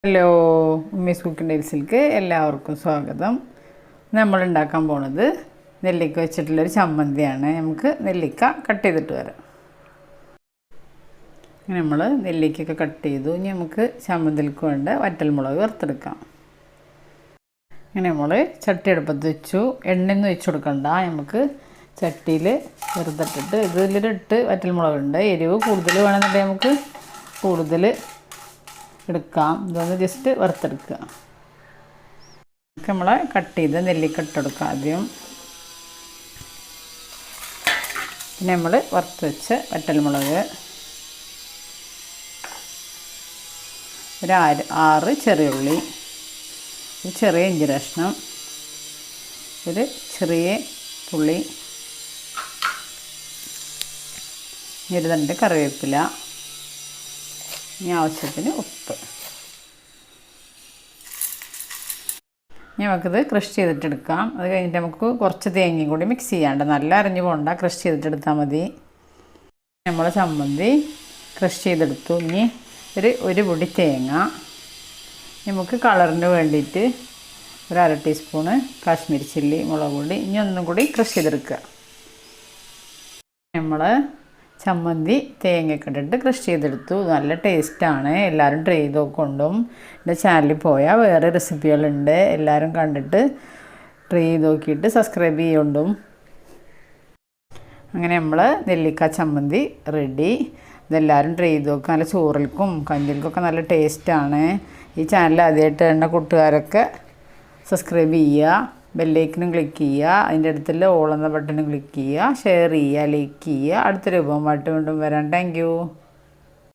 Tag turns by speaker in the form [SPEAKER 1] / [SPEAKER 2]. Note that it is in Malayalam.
[SPEAKER 1] ഹലോ, ഉമ്മീസ് കുക്കിംഗ് ഡീൽസിലേക്ക് എല്ലാവർക്കും സ്വാഗതം. നമ്മൾ ഉണ്ടാക്കാൻ പോണത് നെല്ലിക്ക വെച്ചിട്ടുള്ളൊരു ചമ്മന്തിയാണ്. നമുക്ക് നെല്ലിക്ക കട്ട് ചെയ്തിട്ട് വരാം. നമ്മൾ നെല്ലിക്കൊക്കെ കട്ട് ചെയ്തു. ഇനി നമുക്ക് ചമ്മന്തിക്ക് വേണ്ട വറ്റൽമുളക് വറുത്തെടുക്കാം. ഇങ്ങനെ നമ്മൾ ചട്ടി അടുപ്പത്ത് വെച്ചു. എണ്ണയൊന്നും ഒഴിച്ചു കൊടുക്കണ്ട. നമുക്ക് ചട്ടിയിൽ വെറുതെട്ടിട്ട് ഇതിലിട്ട് വറ്റൽമുളകുണ്ട്. എരിവ് കൂടുതൽ വേണമെന്നുണ്ടെങ്കിൽ നമുക്ക് കൂടുതൽ എടുക്കാം. ഇതൊന്ന് ജസ്റ്റ് വറുത്തെടുക്കുക. നമ്മൾ കട്ട് ചെയ്ത് നെല്ലിക്ക ഇട്ടെടുക്കുക ആദ്യം. പിന്നെ നമ്മൾ വറുത്ത് വെച്ച് വറ്റൽമുളക്, ഒരു 6 ചെറിയ ഉള്ളി, ഒരു ചെറിയ ഇഞ്ചി കഷ്ണം, ഒരു ചെറിയ പുളി, ഒരു തണ്ട് കറിവേപ്പില, ഇനി ആവശ്യത്തിന് ഉപ്പ്. നമുക്കിത് ക്രഷ് ചെയ്തിട്ടെടുക്കാം. അത് കഴിഞ്ഞിട്ട് നമുക്ക് കുറച്ച് തേങ്ങയും കൂടി മിക്സ് ചെയ്യാണ്ട്, നല്ല അരഞ്ഞു പോകണ്ട, ക്രഷ് ചെയ്തിട്ടെടുത്താൽ മതി. നമ്മൾ ചമ്മന്തി ക്രഷ് ചെയ്തെടുത്തു. ഇനി ഒരു പൊടി തേങ്ങ, നമുക്ക് കളറിന് വേണ്ടിയിട്ട് ഒരു 1/2 ടീസ്പൂണ് കാശ്മീരി ചില്ലി മുളക് പൊടി, ഇനി ഒന്നും കൂടി ക്രഷ് ചെയ്തെടുക്കുക. നമ്മൾ ചമ്മന്തി തേങ്ങയൊക്കെ ഇട്ടിട്ട് ക്രഷ് ചെയ്തെടുത്തു. നല്ല ടേസ്റ്റാണ്. എല്ലാവരും ട്രൈ ചെയ്ത് നോക്കൊണ്ടും. എൻ്റെ ചാനലിൽ പോയാൽ വേറെ റെസിപ്പികളുണ്ട്, എല്ലാവരും കണ്ടിട്ട് ട്രൈ ചെയ്ത് നോക്കിയിട്ട് സബ്സ്ക്രൈബ് ചെയ്യുകൊണ്ടും. അങ്ങനെ നമ്മൾ നെല്ലിക്ക ചമ്മന്തി റെഡി. ഇതെല്ലാവരും ട്രൈ ചെയ്ത് നോക്കുക. നല്ല ചോറിൽക്കും കഞ്ഞിൽക്കൊക്കെ നല്ല ടേസ്റ്റാണ്. ഈ ചാനൽ ആദ്യമായിട്ട് വേണ്ട കൂട്ടുകാരൊക്കെ സബ്സ്ക്രൈബ് ചെയ്യുക, ബെല്ലൈക്കനും ക്ലിക്ക് ചെയ്യുക, അതിൻ്റെ അടുത്തുള്ള ഓൾ എന്ന ബട്ടണും ക്ലിക്ക് ചെയ്യുക, ഷെയർ ചെയ്യുക, ലൈക്ക് ചെയ്യുക. അടുത്ത രൂപമായിട്ട് വീണ്ടും വരാം. Thank you.